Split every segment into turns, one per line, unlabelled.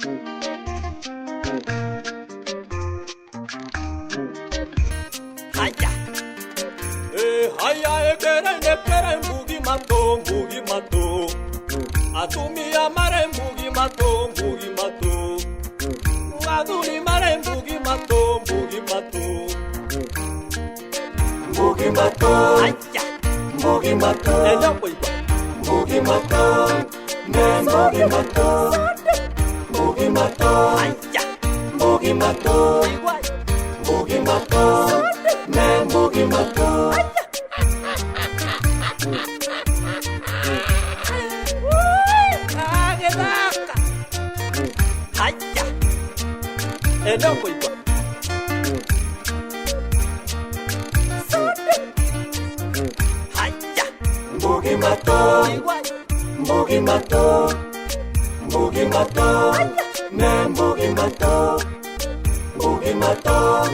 Haya. Haya ekere mbugi mato. Atumia mare mbugi mato. Aduni mare mbugi mato. Mbugi mato. Haya. Mbugi mato. Ela boiba. Mbugi mato. Mbugi mato. Mbugi mato. Haya. Mbugi mato. Mbugi mato. Mbugi mato. Haya. Ela boiba. Haya. Mbugi mato. Mbugi mato. Mbugi mato. Mbugi mato. Mbugi mato.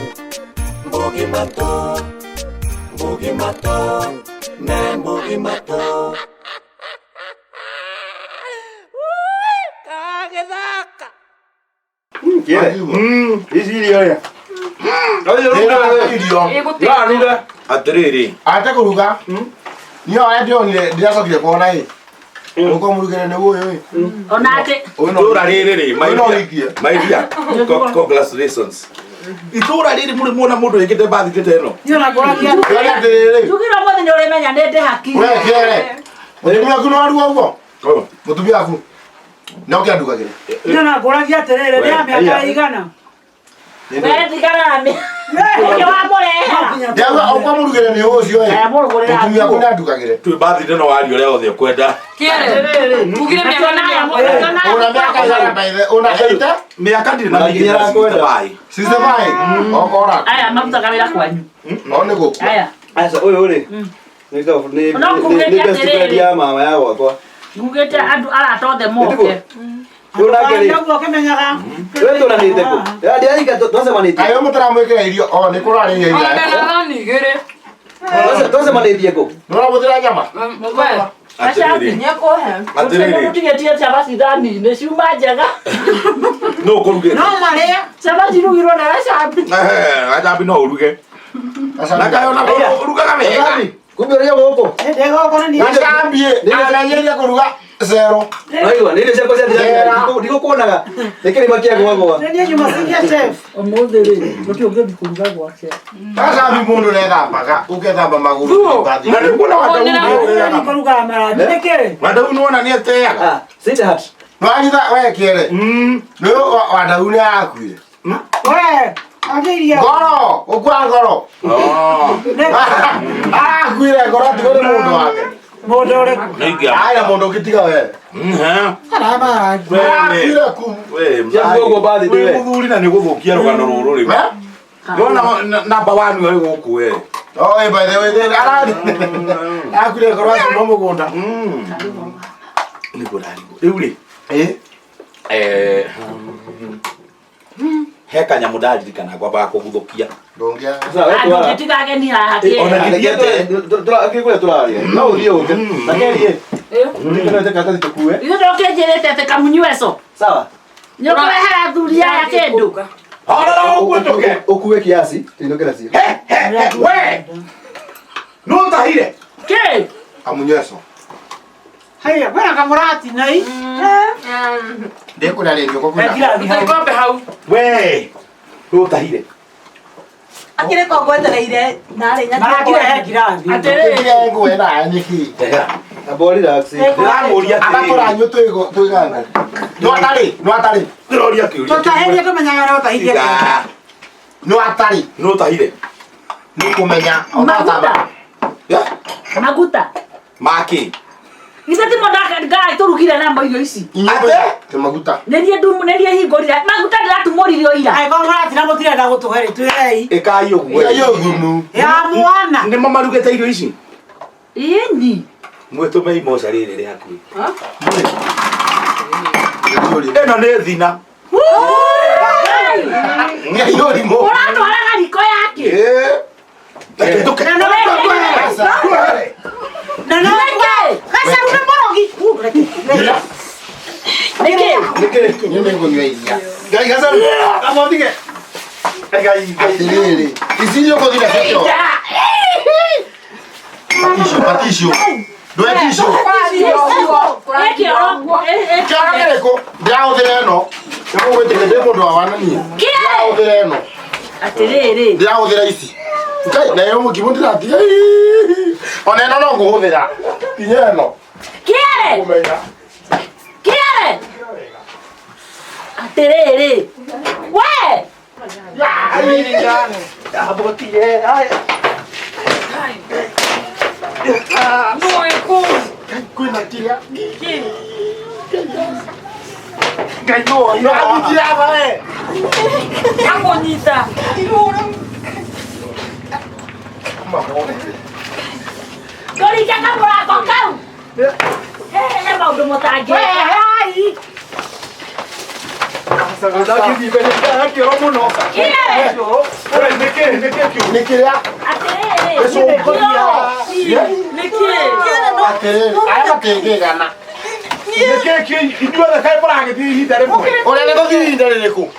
Mbugi mato. Mbugi mato. Mbugi mato. Kagedaka.
Isiria. Atiriri.
Ate kuruga. Niyo adio ni ndiasokire kuona hii. Uko murugere ne woyo.
Onate.
Itura riri maidia. Congratulations. Itura riri muri muona mundu yekete bathi kete eno.
Niyo na goragia. Tukira mothe ni uremenya ndete haki.
We kere. Mutumia kuno waru ugo. Mutumia ku. Na ukiandugagire.
Niyo na goragia terere ni amya igana. Wewe tigana na
Yawa okwa murugere ni ucio mutumia ku ndugagire.
Tu bathi ndeno wari ore othe kwenda.
Kere. Mugire miaka naya
Ona miaka ya baithe ona heita.
Miaka ndiri na nginya kwenda bai.
Sister bai. Okora.
Aya mafuta kamera kwanyu.
One go.
Aya.
Asa oyo ore. Ni best friend ya mama ya wakwa.
Ngugete andu ara tothe moke.
Una keri. Wewe ndo nani teko. Ya dia ika tose maniti.
Ayo mutara mwekera irio o ni kurari irio.
Tose maniti eko.
Nora mutira nyama.
Achapi nyako he. Atiriri. Tutigetie chabasi dani ne ciuma njega.
No kuruge.
No mare. Chabasi rugirwo na achapi.
Achapi no uruge. Na kayo na uruga wega.
Kumbe goko.
Ndego kona ni.
Acambie. Ananyeria kuruga zero.
Aiwa nile chako cia ndiko kuonaga. Lekeni makia gwa.
Ndio nyuma singia chef. Omodere. Mutio kuruga gwa chef.
Acambi mundu nethamba ukethamba maguru bathi.
Na ndikuona wadau.
Ni kuruga mara. Ndeke.
Wadau nuona ni ateaga.
Sit hat.
Nwanyitha we kere. No wadau ni akuire.
We. Agiria.
Goro, ukwa goro. Akuire goro tigore mundu wake.
Modore.
Aya mundu kitiga we.
Arama.
Akuire ku.
We
Jambo bathi
we muthuri na ni guthukia rugano ruru ri. Yona namba 1 we guku we.
Oh, by the way, then arari. Akuire goro acu no mugunda.
Ni burari. Riuri. Heka nyamudaji kana kwa bako guthukia.
Ndongia.
Ando kitigage ni hake.
Ona kigiete
akikule tularia. No urio uke. Nakerie. Ndikona kata tukue.
Iyo ndokenjerete te kamunyweso.
Sawa.
Nyokorehera thuria ya kindu.
Ora ukutoke.
Ukuwe kiasi, tinokera sio.
We. No tahire.
Ke?
Amunyeso.
Haya, bwana kamurati nai.
Ndeko na leo kwa kuna.
Ngombe hau.
We. No tahire.
Akire kwa gwetereire nare nyaki.
Marakire he kirathi.
Atere ngo era anyiki.
Aboli relax.
Ndiramuria
abakora nyoto ego twiganga. No atari.
Ndiroria kiuri.
Tutaheria tumenyaga no tahire.
No atari.
No tahire.
Ni kumenya onataba.
Ya.
Maguta.
Maki.
Isati modaka ngai turugire namba irio ici.
Ate te maguta.
Nerie ndumu nerie hingorira. Maguta ndiratumoririo ira. Ai kwa ngora tina mutire nda gutuhere twirei.
Ekai ogwe.
Ya yogunu.
Ya mwana.
Ni mama rugete irio ici.
Ini.
Mweto mei moca riri ri hakui.
Ha?
Eno ni thina.
Ni yori mo.
Ora twaraga riko yake.
Tuke.
Na no Gacharu na morogi.
Niki. Nyume ngonywa iria. Ngai Gacharu.
Amotige. Ngai.
Atiriri. Isinyo kodira kito. Patisho. Doe tisho. Kereko. Ndao direno. Kamo weteke demo ndo awana ni. Ndao direno.
Atiriri.
Ndao dira ici. Ngai na yo mukibundira ati. Ona no no nguhuthira. Tinyeno.
Kiere.
Kumenya.
Kiere. Atiriri. We.
Ya, ai ngane.
Abotie. Ai.
No eko.
Kwina tiria.
Ngai no.
No abutia bae.
Agonita. Gori jangan murah kau. Mau demo tadi. Hai.
Saudade de beneficiar aqui, ó, mono. Oi, nequeria.
Atiriri.
Eso
Nequeria.
Atiriri. Ai matenge gana.
Neque que dua da kai para que ti dare mo.
Ora ne ko ki ndare ne ko.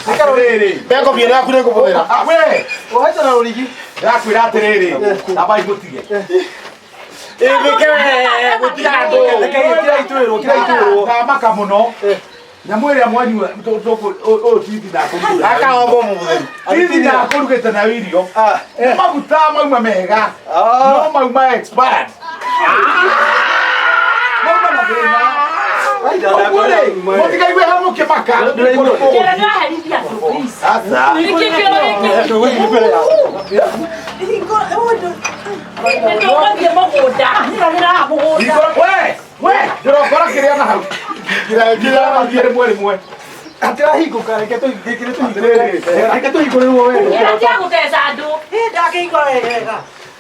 Necarere.
Beko viene akure ko bodera.
Ah, we. O haita na origi. Ya cuidar terere. Abai botige.
Beke botigado.
Kira ituro. Ta maka mono. Nyamwere amwanyu mtoko o titi da ko.
Aka ombo mu bodera.
Titi da ko rugeta na video. Maguta mauma mega. No mauma expired. Mama na bena. Ai da bole. Motiga iwe hamo ke maka.
Kira na haribia please.
Asa. We, pero agora queria na. Kira dire mwe. Atira hiko cara que tu é que tu hiko no momento.
Kira dia kutesado.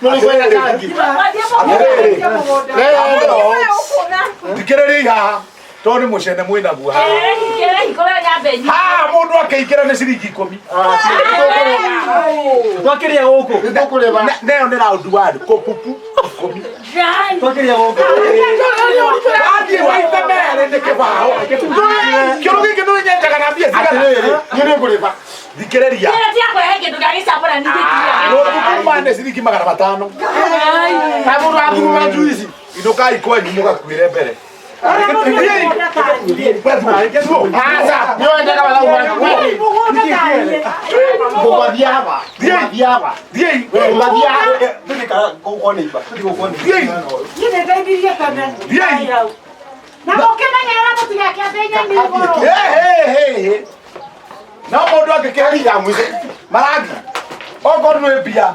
No foi na cara aqui.
Dikere ya. Toni mushene mwina buha.
Kira hikola ya benyi.
Ha, mundu akeikira ne siriki 10.
Twakiria guku. Ndukureba.
Neo ndira uduwadi ko pupu 10.
Jai.
Twakiria guku.
Adi waita mere ndeke bao. Kiro gike no nyanja kana bia sigara.
Nyine kureba.
Dikereria.
Kira dia kwa heke tukagisa pora ndige
No pupu mane siriki 500.
Kaburu aburu juizi.
Idokai kwa nyumuga kwire mbere.
Asa, yo ndeka bala umana. Bobadiaba. Bobadiaba.
Diei.
Bobadiaba.
Ndika ko niba. Diei. Diei. Hey. Na modu akekeri ya mwize. Maragi. Ogo no ebia.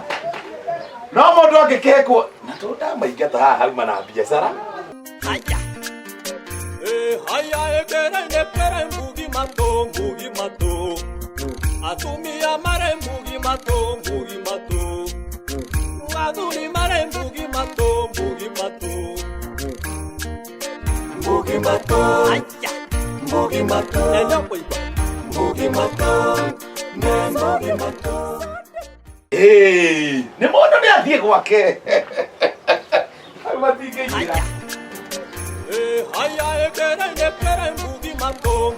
Na modu akekeko. Na toda maigata ha mana biashara.
Haya. Haya ekere mbugi mato. Atumia mare mbugi mato. Aduri mare mbugi mato. Mbugi mato. Haya. Mbugi mato. Enyo kuiba. Mbugi mato. Mbugi mato.
Ne modu ni athie gwake. Matige gira.
Haya ekere mbugi mato.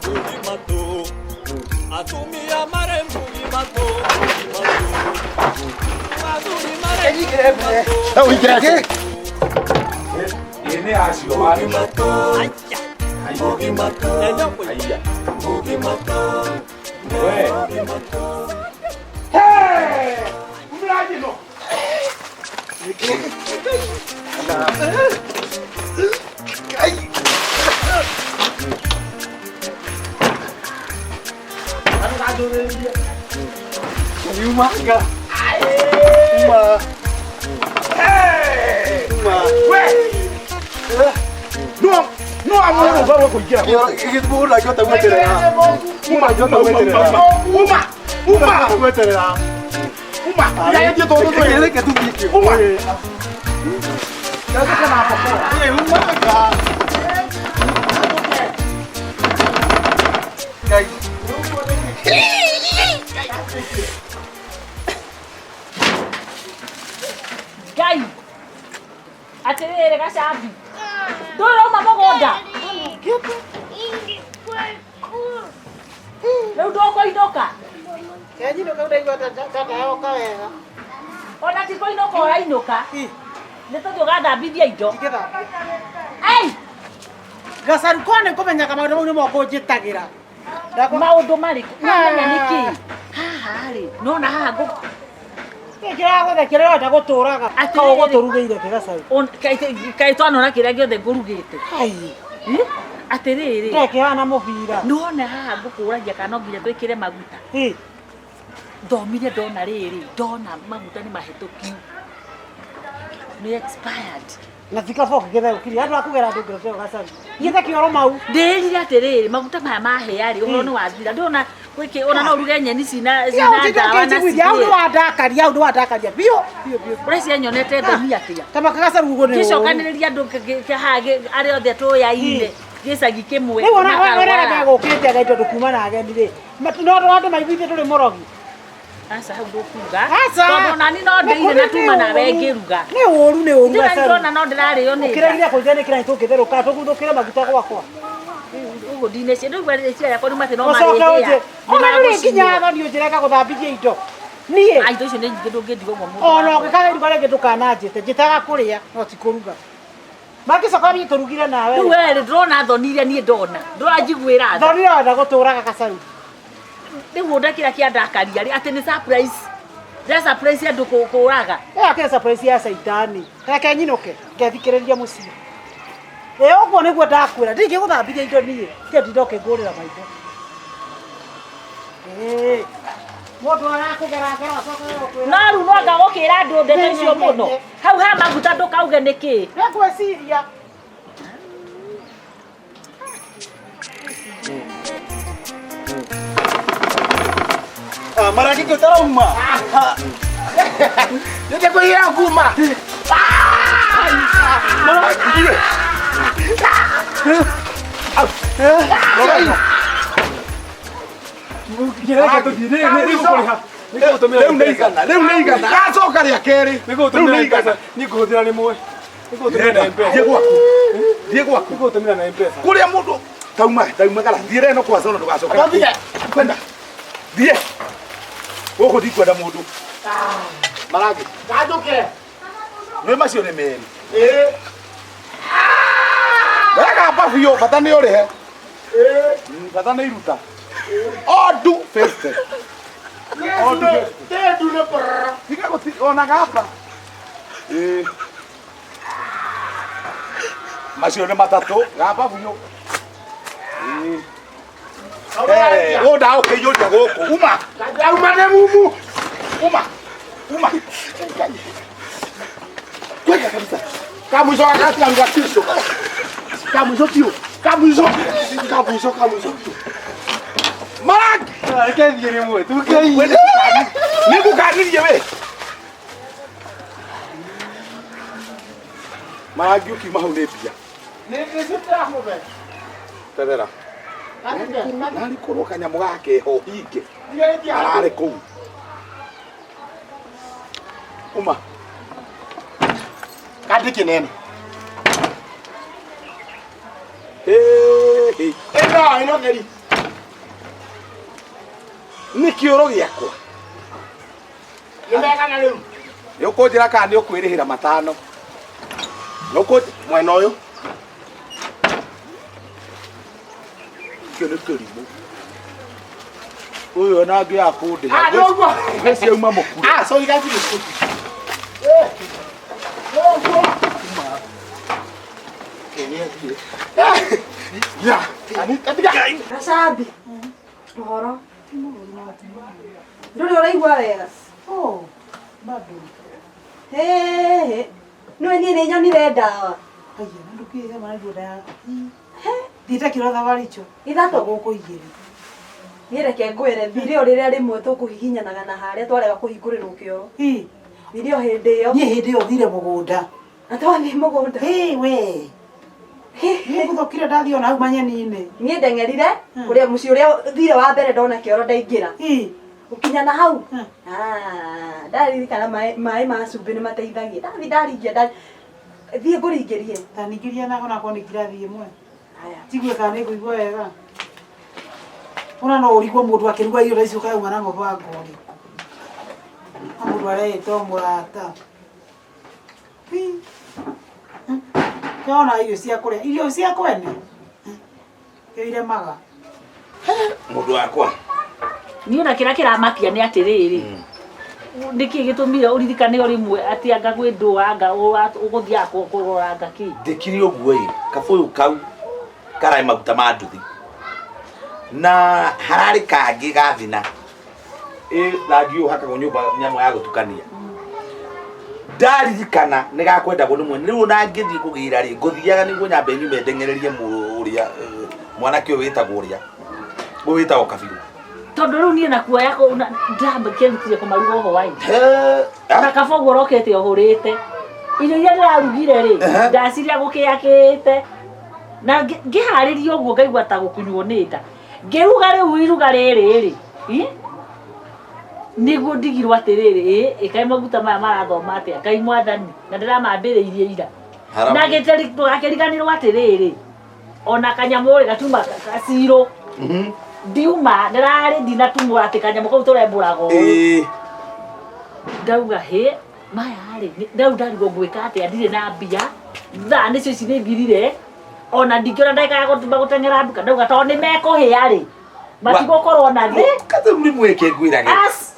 Atumia mare mbugi mato. Aduri mare mbugi mato.
Ene asio mari
mato. Haya. Mbugi mato. Enyo kuiba. Mbugi mato. Mbugi mato.
Hey! Umlaji no. Ai. Uma. Hey! No amor, vamos com que. Que tu la jota meterá. Uma jota meterá. Uma meterá. Uma. Ya yo todo todo ele que tu dices. Uma. Ya que na papá. Uma acá. Gai.
Gai. Atiriri Gachambi. Dolo mama goda. Rĩu ndũkũinũka.
Kenyinuka ndaigua tata yoka wega.
Ona ti kũinũka ũrainũka. Nĩ tũthiĩ ũgathambithia indo.
Ingĩthambia.
Ai!
Gacaru kone kũmenyaga maũndũ mau nĩmo kũnjĩtagĩra.
Maũndũ marĩkũ? Namenya nĩkĩ? Haha rĩ, nona haha
Kĩrĩa gũtũraga. Akao gũtũrugĩire kĩgacaru.
Kaĩ twanona kĩrĩa gĩothe ngũrugĩte.
Ai.
Atĩrĩrĩ.
Ndekĩhana mũbira.
Nona haha ngũkũragia kana nginya twĩkĩre maguta. Thomire ndona rĩrĩ, ndona maguta nĩ mahĩtũkiu. Nĩ expired.
Na thikaboka gĩtherũkiri. Andũ akũgera andũ ngĩroteo gacaru. Gĩthe kĩoro mau.
Ndĩrire atĩrĩrĩ, maguta maya mahĩa rĩ, ũhoro nĩ wathira. Ndona ona no uruge nyeni cina ndawa na
ciĩ. Au nĩ wandakaria. Biũ.
Ũreciria nyonete thoni atĩa.
Kama kagacaru gugo nĩ.
Gĩcokanĩrĩria andũ arĩa othe tũyaine. Gĩcagi kĩmwe.
Rĩu ona wĩra megũkĩte agaitwo ndũkuma na ageni rĩ. No andũ maiguithie tũrĩ mũrogi.
Asa hau ndũkuga. Tondũ nani no ndĩire na tuma nawe ngĩruga.
Nĩ ũru gacaru.
Ndĩrona no ndĩrarĩo nĩ.
Kĩrĩa kũrĩa kĩrĩa tũkĩtherũka tũgũthũkĩre maguta gwakwa.
Ũguo ndineci ndĩrigua rĩciria yakwa nĩ matĩ no marĩhĩa.
Ona rĩ nginya thoni ũnjĩreka gũthambithia indo. Niĩ.
Indo icio nĩ nyingĩ ndũngĩndiga ũguo mũndũ.
Ona ũgĩkaga iruga rĩngĩ ndũkananjĩte. Njĩtaga kũrĩa no ti kũruga. Magĩcoka biĩ tũrugire nawe.
Rĩu we ndĩrona thoni iria niĩ ndona. Ndũranjiguĩra tha.
Thoni ĩrenda gũtũraga gacaru.
Rĩu ndakĩra kĩandakaria rĩ atĩ nĩ surprise. Nĩ surprise andũ kũraga.
Ĩyo surprise ya caitani. Reke nyinũke ngethikĩrĩria mũciĩ. Ũguo nĩguo ndakwĩra. Ndingĩgũthambithia indo niĩ. Ndoke ngũrĩra maitho. Mũndũ arakũgera acoka
no rĩu no ngagũkĩra andũ ndeto icio mũno. Hau ha maguta ndũkauge nĩkĩ.
Nĩngwĩciria.
Maraki kau tahu mak. Dia kau yang aku mak. Maraki.
Kira kata diri ni ko lihat.
Leo nei kana. Kaso kari akeri.
Niko tumia pesa. Niko hudira ni moe. Niko tumia na mpesa.
Dia kwa.
Niko tumia na mpesa.
Kulia mundu. Tauma kala. Dire no kwa sono ndugaso. Kwenda. Die. Woko di kwenda mundu. Maraki. Kajoke. Nwe macio ni meri. Wega hapa vio batani ore he. Batani iruta. Odu feste. Odu feste. Tedu ne por. Fica com ona gapa. Macio ne matato, gapa vio. Oda o que yo te hago. Uma. Uma ne mumu. Uma. Kwenda kabisa. Kamu zo akati ya ngatiso. Kamu zo tio. Mark!
Quer dinheiro moe? Tu quer ir?
Niku kani je we. Mark yuki mahune pia.
Nisi tamu be.
Tadera. Nani koro kanyamu gake ho hike. Arare kou. Uma. Kadi kinene. Hey. Eno geri. Nikioro giakwa.
Nimeka na riu.
Yokojira kandi okwirihira matano. Noko mwena uyu. Kene kerimu. Uyu na ngi akundi.
Ndogo.
Esi uma mukuru.
So you guys is good.
Ya, ani katika.
Gachambi. Ũhoro. Ndũrĩ ũraigua wega.
Bado.
No niĩ nĩ nyonire ndawa.
Aya, ndukire mana ndoda. Dita kiro thabari cho.
Ithatũ.
Gũkũ igĩrĩ.
Niĩ reke ngwĩre video rĩrĩa rĩmwe tũkũhihinyanaga na harĩa twarega kũhingũrĩrwo kĩoro. Video hĩndĩ ĩyo.
Niĩ hĩndĩ ĩyo thire mũgũnda.
Na twathiĩ mũgũnda.
We. Niĩ ngũthokire ndathio na manyeni-inĩ.
Niĩ ndengerire kũrĩa mũciĩ ũrĩa thire wa mbere ndona kĩoro ndaingĩra. Ũkinya na hau. Ndaririkana maĩ ma cumbĩ nĩ mateithagia. Ndaringia thiĩ ngũringĩrie.
Taningĩria na ona koni kirathi ĩmwe. Haya. Tigwe kana nĩngũigua wega.
Ona no urigwo mundu akiruga iyo raici ukae mwana ngo bangori. Mundu areto murata. Yona irio cia kwene. Ire maga.
Mundu wakwa.
Niĩ na kĩrĩa kĩramakia nĩ atĩrĩrĩ. Nĩkĩ gĩtũmire ũririkane o rĩmwe atĩ anga gwĩ ndũ anga ũgũthiaga kũrora anga kĩ.
Ndĩkire ũguo ĩ, kabũyũ kau karaĩ maguta ma nduthi. Na hararĩ kangĩ gathina. Rangi ũyũ hakagwo nyũmba nyamũ ya gũtukania. Ndaririkana nĩ gakwendagwo nĩ mwene. Rĩu ona ngĩthiĩ kũgĩra rĩ, ngũthiaga nĩguo nyambe nyume ndengererie ũrĩa mwanake ũyũ wĩtagwo ũrĩa. Ũyũ wĩtagwo Kabiru.
Tondũ rĩu niĩ nakuo yako ndamba kĩrutire kũmaruga ũhoro wa indo. Na kaba ũguo rokete ũhũrĩte. Irio iria ndĩrarugire rĩ, ndaciria gũkĩakĩte. Na ngĩharĩria ũguo ngaigua ta gũkunywo nĩ nda. Ngĩruga rĩu iruga rĩrĩ rĩ. Nĩguo ndigirwo atĩrĩrĩ, ĩkaĩ maguta maya marathoma atĩa, Ngai Mwathani, na ndĩramambĩrĩirie ira. Na ndũgakĩriganĩrwo atĩrĩrĩ, ona kanyamũ rĩ gatuma gacirũ. Ndiuma ndĩrarĩ ndinatumũra atĩ kanyamũ kau tũrembũraga ũũ. Ndauga hĩ, maya rĩ, rĩu ndarigwo ngwĩka atĩa, ndirĩ na mbia, thaa nĩcio ici nĩthirire, ona ndingĩona ndagĩka ya gũteng'era nduka, ndauga tondũ nĩmekũhĩa rĩ, matigũkorwo na thĩ.
Kathe mweke ngwĩrage.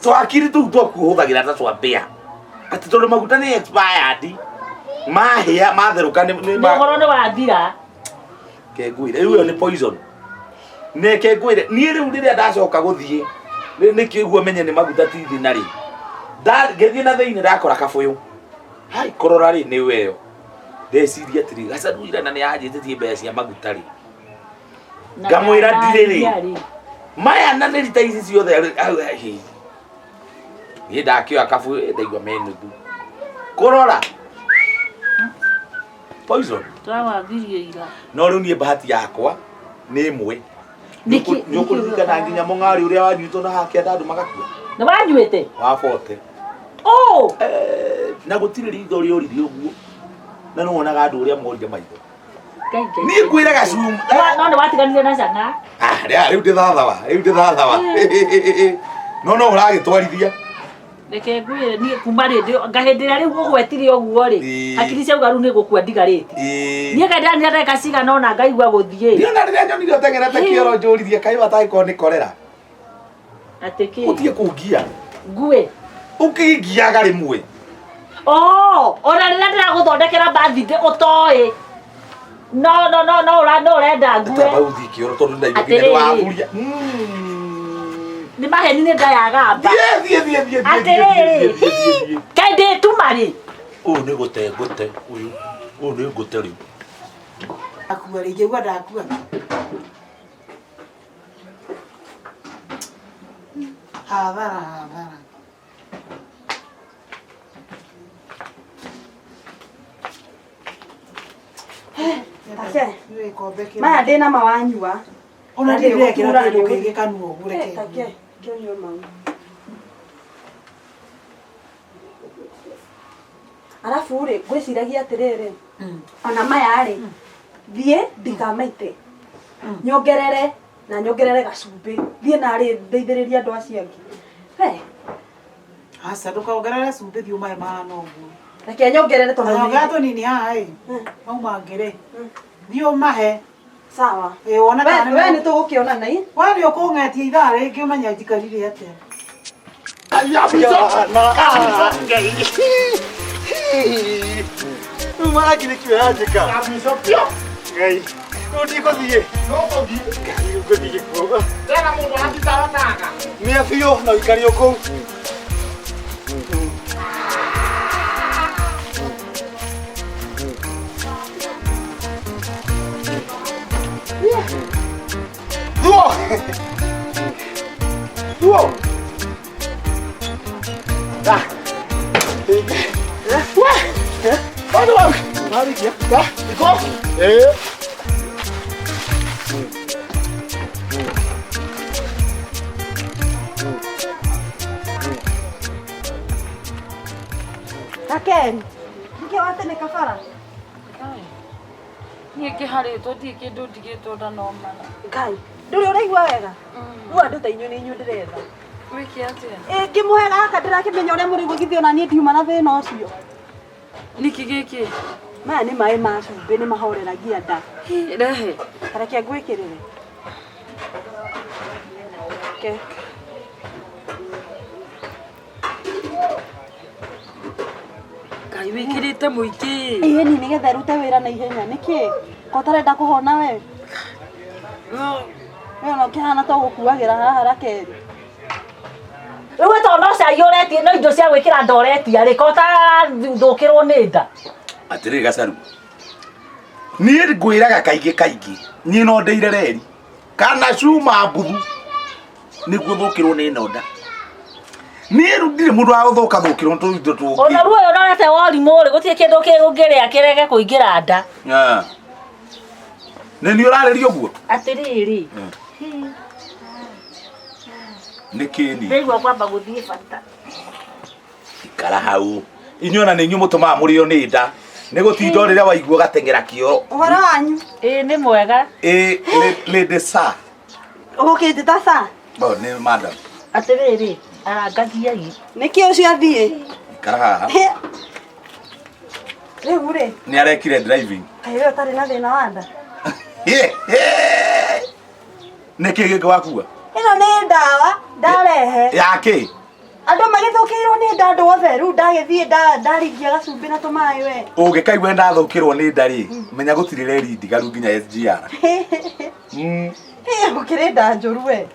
Twakiri tũu twakuhũthagĩra ta twa mbĩa. Atĩ tondũ maguta nĩ expired. Mahĩa matherũka nĩ
ũhoro nĩ wathira.
Kengwĩre, rĩu ĩyo nĩ poison. Neke ngwĩre, niĩ rĩu rĩrĩa ndacoka gũthiĩ, nĩkĩguo menye nĩ maguta ti thina rĩ. Ngĩthiĩ na thĩinĩ ndakora kabũyũ. Hai kũrora rĩ nĩ weo. Ndeciria atĩrĩ, Gacharu ira na nĩ anjĩtĩtie mbeca cia maguta rĩ. Ngamwĩra ndirĩ rĩ. Maya na nĩ rita ici ciothe niĩ ndakĩoya kabũyũ ndaigua me nuthu. Kũrora. Poison.
Tũrawathirie ira.
No rĩu niĩ bahati yakwa nĩ ĩmwe. Nĩ ũkũririkana nginya mũng'arĩ ũrĩa wanyuĩtwo na hake andũ magakua.
Nĩ wanyuĩte?
Wabote. Na gũtirĩ ritho rĩorire ũguo. Na nĩ wonaga andũ ũrĩa morire maitho. Niĩ ngwĩra Gacharu.
No nĩ watiganire na canga?
Rĩu ndĩthathawa. No ũragĩtwarithia.
Reke ngwĩre niĩ kuma rĩndĩ ngahĩndĩra rĩu ũgwetire ũguo rĩ. Hakiri ciauga rĩu nĩ gũkua ndigarĩte. Niĩ ngandanĩra ndagĩka cigana ona ngaigua gũthiĩ.
Niĩ ona rĩrĩa nyonire ũteng'erete kĩoro njũririe kaĩ batagĩkorwo nĩ korera.
Atĩ kĩ?
Ũtige kũngia.
Ngue.
Ũkĩngiaga rĩmwe.
Ona rĩrĩa ndĩragũthondekera birthday ũtoĩ. No ũrenda ngue.
Tamba ũthiĩ kĩoro tondũ ndaigua nginya nĩ wahuria.
Nĩ maheni nĩ ndayagamba.
Thiĩ.
Atĩrĩrĩ. Kaĩ ndĩtuma rĩ.
Ũyũ nĩ gũte ũyũ. Ũyũ nĩ ngũte rĩu.
Akua rĩngĩ gwa ndakua. Hathara.
Maya ndĩna mawanyua.
Ona ndĩrekĩra kĩndũ kĩngĩ kanua ũguo reke.
Kĩonyua mau. Arabu rĩ ngwĩciragia atĩrĩrĩ. Ona maya rĩ thiĩ ndikamaite. Nyongerere gacumbĩ. Thiĩ narĩ ndeithĩrĩria andũ acio angĩ.
Asa ndũkongerere cumbĩ thiĩ maĩ mahana ũguo.
Reke nyongerere tondũ
Noga tũnini haha ĩ. Mauma ngĩrĩ. Thiĩ ũmahe.
Sawa.
Wona kana
we nĩ tũgũkĩona nai.
We nĩ ũkũng'etia ithaa rĩngĩ ũmenya njikarire atĩa.
Magire kioya njĩka. Ngai. Ndigũthiĩ. Ngũthiĩ kuo.
Tena mũndũ angĩtaranaga.
Nĩ biũ na ũikari kũu. Duo. Da. Mari kia. Da. Iko.
Kakeni. Nĩkĩ watene kabara?
Niĩ kĩharĩtwo ndirĩ kĩndũ ndigĩtwo ndanona.
Ngai. Nduri uraigua wega. Rĩu andũ ta inyuĩ nĩ inyuĩ ndĩretha.
Wiki atia.
Ngĩmũhe gaka ndĩrakĩmenya ũrĩa mũrĩgũ githĩ ona niĩ ndiuma na thĩna ũcio.
Niki gĩkĩ.
Maya nĩ maĩ ma cumbĩ nĩ mahoreragia nda.
Rehe.
Reke ngwĩkĩrĩre. Ke.
Kai wĩkĩrĩte mũingĩ.
Ĩni nĩgetha rute wĩra na ihenya nĩkĩ? Ko tarenda kũhona we? Wewe no kĩhana to gũkuagĩra haha rakeri.
Rĩu tondũ cai ũretie no indo cia gwĩkĩra ndoretia rĩ ko ta thũkĩrwo nĩ nda.
Atĩrĩ Gacharu. Niĩ ngwĩraga kaingĩ. Niĩ no ndeire reri. Kana cuma mbuthu. Nĩguo thũkĩrwo nĩ nonda. Niĩ rĩu ndirĩ mũndũ wa gũthũka thũkĩrwo tũ indo tũngĩ.
Ona ruo ũyũ ũrorete worimũ rĩ gũtirĩ kĩndũ kĩngĩrĩa kĩrege kũingĩra nda.
Nĩ ũrarĩria ũguo?
Atĩrĩrĩ.
Nĩ kĩni.
Ndĩigua kwamba gũthiĩ bata.
Ikara hau. Inyuona nĩ inyuĩ mũtũmaga mũrĩo nĩ nda. Nĩ gũtinda rĩrĩa waigua gatengera kĩoro.
Ũhoro wanyu?
Nĩ mwega.
Lady Sir.
Ũgũkĩte ta sa?
Nĩ madam.
Atĩrĩrĩ, arangathiai.
Nĩkĩ ũcio athiĩ?
Ikara haha.
Rĩu rĩ.
Nĩ arekire driving.
Kaĩ we ũtarĩ na thĩna wa nda?
Nĩkĩ gĩkĩ wakua?
Ĩno nĩ ndawa ndarehe.
Ya kĩ?
Andũ magĩthũkĩirwo nĩ nda andũ othe rĩu ndagĩthiĩ ndaringia gacumbĩ na tũmaĩ we.
Ũngĩkaigua ndathũkĩrwo nĩ nda rĩ, menya gũtirĩ reri ndigaru nginya SGR.
Gũkĩrĩ nda njũru we.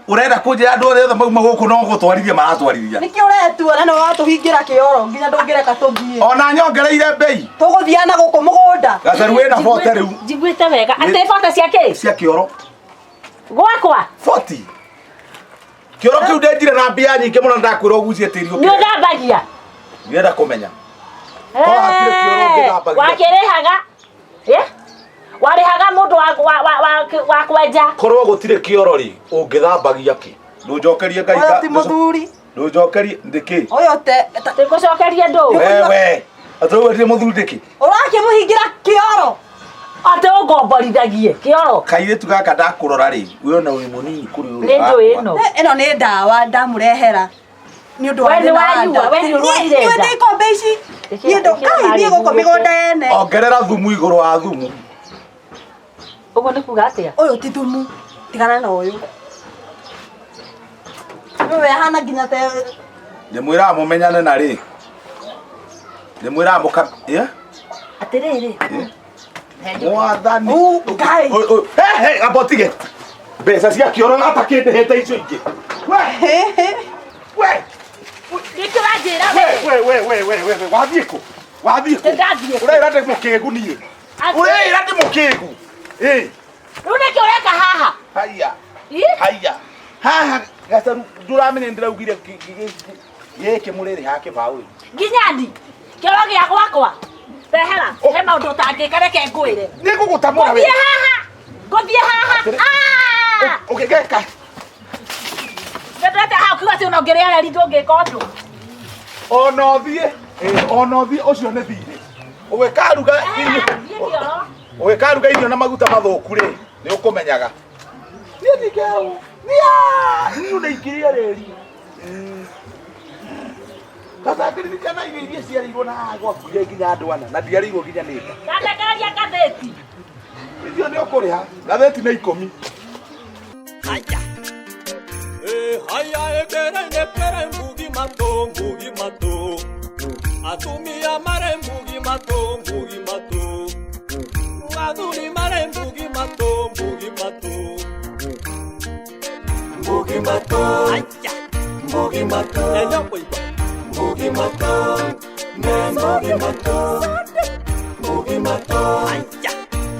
Ũrenda kũnjĩra andũ othe mauma gũkũ no gũtwarithia maratwarithia.
Nĩkĩ ũretua na nĩ watũhingĩra kĩoro nginya ndũngĩreka tũthiĩ.
Ona nyongereire mbei.
Tũgũthiana gũkũ mũgũnda.
Gacharu wĩna bote rĩu.
Njiguĩte wega. Atĩ bote cia kĩ?
Cia kĩoro.
Gwakwa.
40. Kĩoro kĩu ndenjire na mbia nyingĩ mũno ndakwĩra ũgucie tĩri ũkĩrĩa.
Nĩ ũthambagia.
Nĩenda kũmenya.
Wakĩrĩhaga. Warĩhaga mũndũ wa kwenja.
Korwo gũtirĩ kĩoro rĩ, ũngĩthambagia kĩ? Ndũnjokerie Ngai.
Ũyũ ti mũthuri.
Ndũnjokerie ndĩkĩ?
Ũyũ te.
Ndĩgũcokerie ndũ.
Wewe. Atũwe ndĩ mũthuri ndĩkĩ?
Ũrakĩmũhingĩra kĩoro.
Atĩ ũngomborithagie kĩoro.
Kairĩtu gaka ndakũrora rĩ, we ona wĩ mũnini kũrĩ ũyũ.
Nĩ ndũ ĩno.
Ĩno nĩ ndawa ndamũrehera. Nĩ ũndũ wa
nda. We nĩ ũrwaire nda.
Nĩ ikombe ici. Nĩ ndũkaithie gũkũ mĩgũnda yene.
Ongerera thumu igũrũ wa thumu.
Ũguo nĩ kuga atĩa?
Ũyũ ti thumu. Tigana na ũyũ. Wewe hana nginya te.
Ndĩmwĩraga mũmenyane na rĩ. Ndĩmwĩraga mũka.
Atĩrĩrĩ.
Mwathani.
Ngai.
Hey, abotige. Mbeca cia kĩoro atakĩndĩhĩte icio ingĩ. We.
Nĩkĩranjĩra
we. Wathiĩ kũ? Wathiĩ kũ?
Ndathiĩ.
Ũrera ndĩ mũkĩgu niĩ. Ũrera ndĩ mũkĩgu.
Rĩu nĩkĩ ũreka haha?
Haya. Haha Gacharu ndũramenya ndĩraugire gĩkĩ mũrĩrĩ ha kĩbaũ.
Nginyani. Kĩoro gĩa gwakwa. Rehera. He maũndũ ũtangĩka reke ngwĩre.
Nĩ ngũgũtamũra we.
Ngũthiĩ haha.
Ũkĩgeka.
Ndĩrete haha ukiuga atĩ ona ũngĩrĩa reri ndũngĩka ũndũ.
Ona ũthiĩ ũcio nĩ thirĩ. Ũgĩkaruga irio na maguta mathũku rĩ, nĩ ũkũmenyaga. Niĩ ndingĩhau. Niĩ nĩingĩrĩa reri. Tata ndirikana irio iria ciarĩirwo na gwakuire nginya andũ ana na ndiarĩirwo nginya nĩ nda.
Ndandekeragia ngathĩti.
Icio nĩ ũkũrĩha. Ngathĩti nĩ 10.
Haya. Haya ekere mbugi mato. Atumia mare mbugi mato. Aduli mare mbugi mato. Haya. Mbugi mato. Ella poiba. Mbugi mato. Mbugi mato. Haya.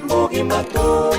Mbugi mato.